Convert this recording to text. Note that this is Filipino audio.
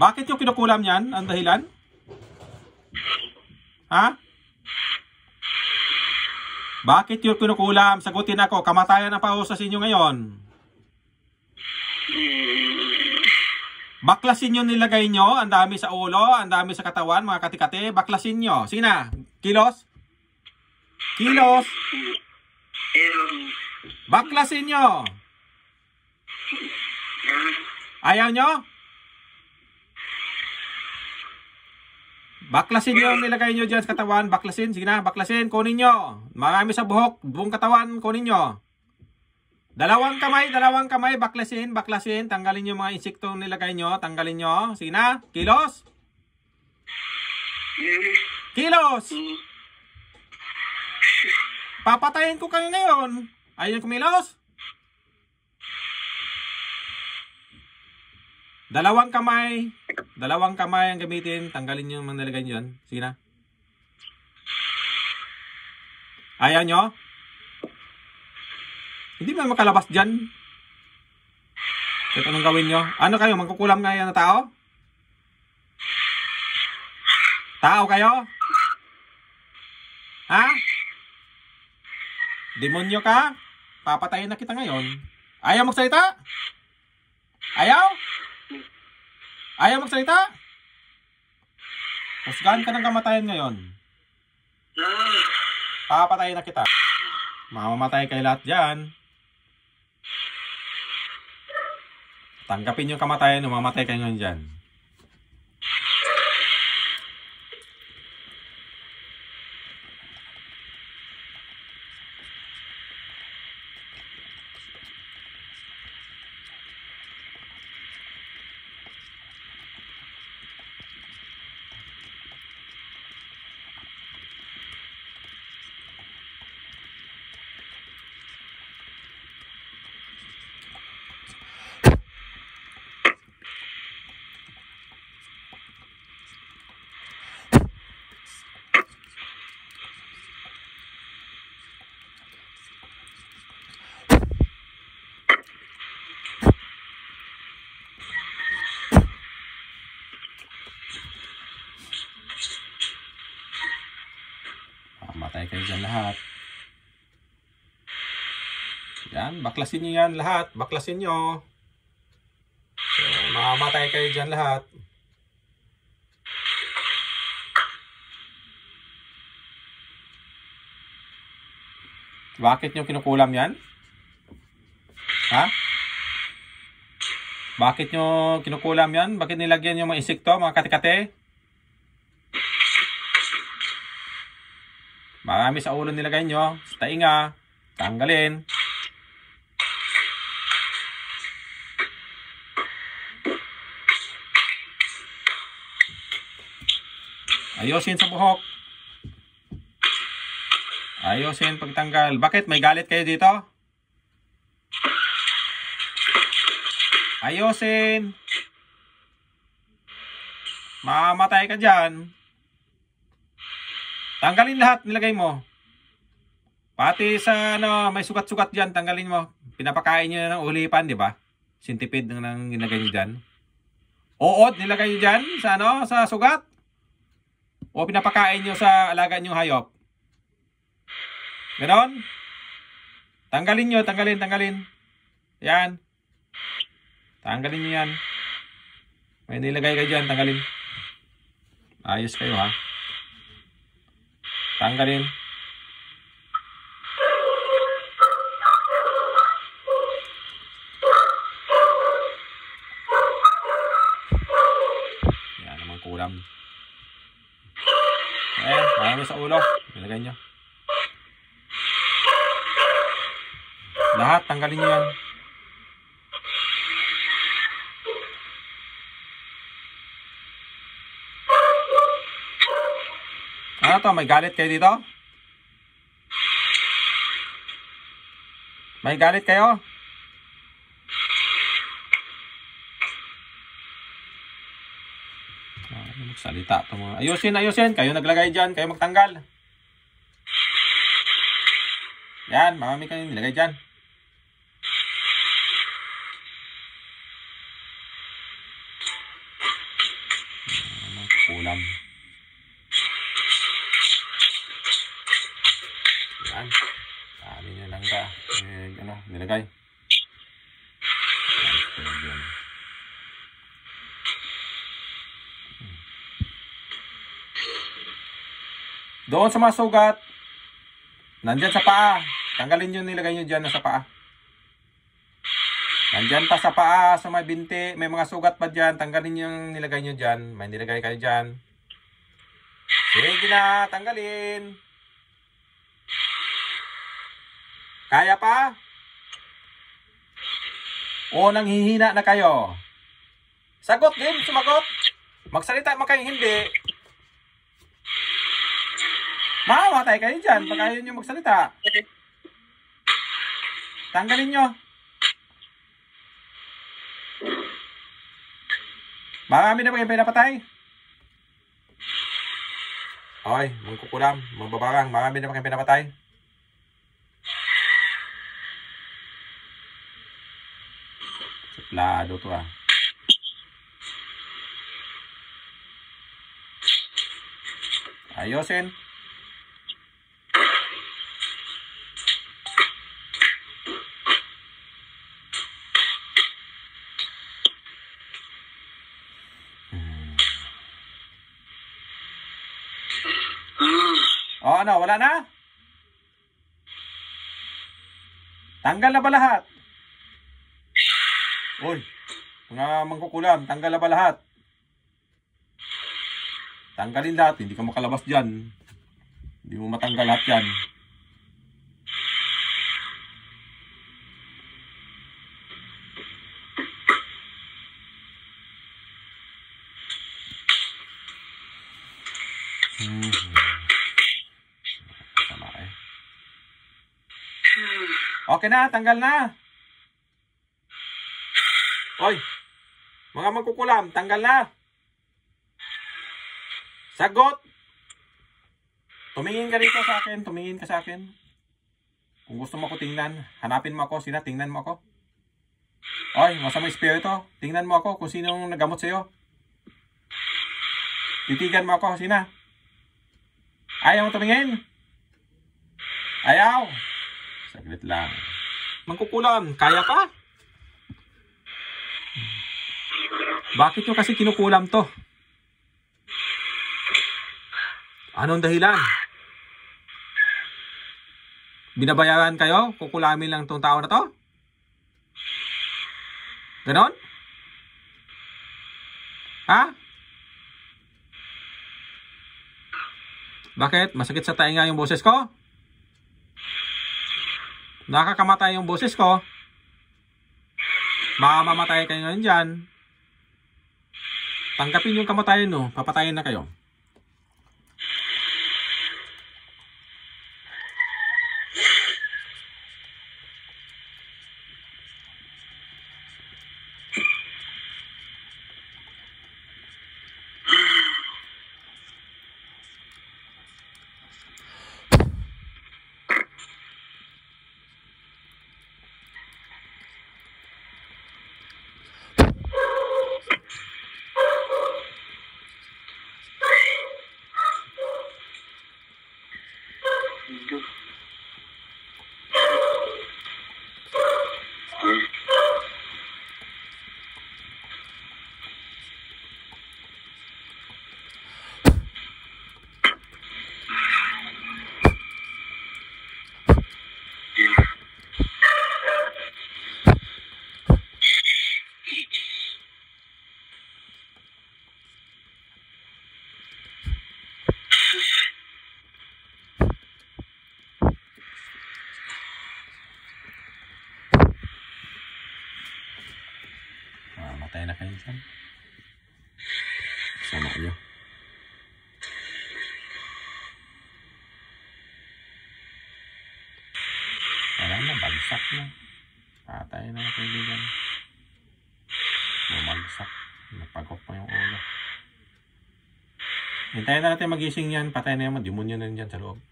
Bakit yung kinukulam yan? Ang dahilan? Ha? Bakit yung kinukulam? Sagutin ako. Kamatayan ang pausa sa inyo ngayon. Baklasin nyo nilagay nyo. Ang dami sa ulo, ang dami sa katawan, mga katikate. Baklasin nyo. Sige na. Kilos. Kilos. Baklasin nyo. Ayaw nyo? Baklasin nyo ang nilagay nyo dyan sa katawan. Baklasin. Sige na, baklasin. Kunin nyo. Marami sa buhok. Buong katawan. Kunin nyo. Dalawang kamay. Baklasin. Baklasin. Tanggalin nyo mga insektong nilagay nyo. Tanggalin nyo. Sige na. Kilos. Kilos. Papatayin ko kayo ngayon. Ayaw kumilos. Dalawang kamay ang gamitin. Tanggalin nyo yung mga nilagay nyo dyan. Sige na. Ayaw nyo? Hindi ba makalabas dyan? Kahit anong gawin nyo? Ano kayo? Magkukulam ngayon na tao? Tao kayo? Ha? Demonyo ka? Papatayin na kita ngayon. Ayaw magsalita? Ayaw? Ayaw magsalita? Husgahan ka ng kamatayan ngayon. Papatayin na kita. Mamamatay kayo lahat dyan. Tanggapin yung kamatayan, mamamatay kayo ngayon dyan. Matay kayo dyan lahat. Yan, baklasin nyo yan lahat. Baklasin nyo. So, mamamatay kayo dyan lahat. Bakit nyo kinukulam yan? Ha? Bakit nyo kinukulam yan? Bakit nilagyan yung mga insekto, mga katikate? Marami sa ulo nilagay nyo. Sa tainga. Tanggalin. Ayusin sa buhok. Ayusin pagtanggal. Bakit? May galit kayo dito? Ayusin. Mamatay ka dyan. Tanggalin lahat, nilagay mo. Pati sa may sugat-sugat dyan, tanggalin mo. Pinapakain nyo ng ulipan, di ba? Centipede nang nilagay nyo dyan. Uod, nilagay nyo dyan sa, sa sugat. O pinapakain nyo sa alaga nyo hayop. Ganon? Tanggalin nyo, tanggalin. Yan. Tanggalin nyo yan. May nilagay kayo dyan, tanggalin. Ayos kayo, ha? Tanggalin. Yan naman kulam. Marami sa ulo. Nilagay nyo. Lahat, tanggalin nyo yan. Ano to? May galit kayo dito? May galit kayo? Magsalita ito mga. Ayusin. Kayo naglagay dyan. Kayo magtanggal. Yan. Marami kayo nilagay dyan. mangkukulam. Yan. Dami nyo lang ka. Nilagay. Yan. Doon sa mga sugat, nandyan sa paa. Tanggalin nyo, nilagay nyo dyan sa paa. Nandyan pa sa paa, sa may binti, may mga sugat pa dyan. Tanggalin nyo yung nilagay nyo dyan. May nilagay kayo dyan. Sige na, tanggalin. Kaya pa? O nanghihina na kayo? Sagot din, sumagot. Magsalita mo kayo hindi. Mamamatay kayo dyan pag ayaw nyo magsalita. Tanggalin nyo. Marami na ba kayong pinapatay? Okay, mangkukulam, magbabarang. Marami na ba kayong pinapatay? Suplado to ah. Ayosin. O ano, wala na? Tanggal na ba lahat? Uy, mga mangkukulam, tanggal na ba lahat? Tanggalin lahat, hindi ka makalabas dyan. Hindi mo matanggal lahat yan. Okay na, tanggal na. Oy, mga mangkukulam, tanggal na. Sagot. Tumingin ka rito sa akin, tumingin ka sa akin. Kung gusto mo ako tingnan, hanapin mo ako, sina, tingnan mo ako. Oy, masamang espiritu, tingnan mo ako kung sinong nagamot sa'yo. Titigan mo ako, sina. Ayaw mo tumingin? Ayaw. Saglit lang. Mangkukulam, kaya pa? Bakit nyo kasi kinukulam to? Anong dahilan? Binabayaran kayo? Kukulamin lang tong tao na to? Ganon? Ha? Bakit? Masakit sa tainga yung boses ko? Nakakamatay yung boses ko. Mamamatay kayo ngayon dyan. Tanggapin yung kamatayan no. Papatayin na kayo. Matay na kayo dyan. Sama nyo. Wala na, bagsak na. Patay na kayo dyan. Bumagsak. Napagok pa yung ulo. Hintayin na natin magising yan. Patay na yung demonyo na dyan sa loob.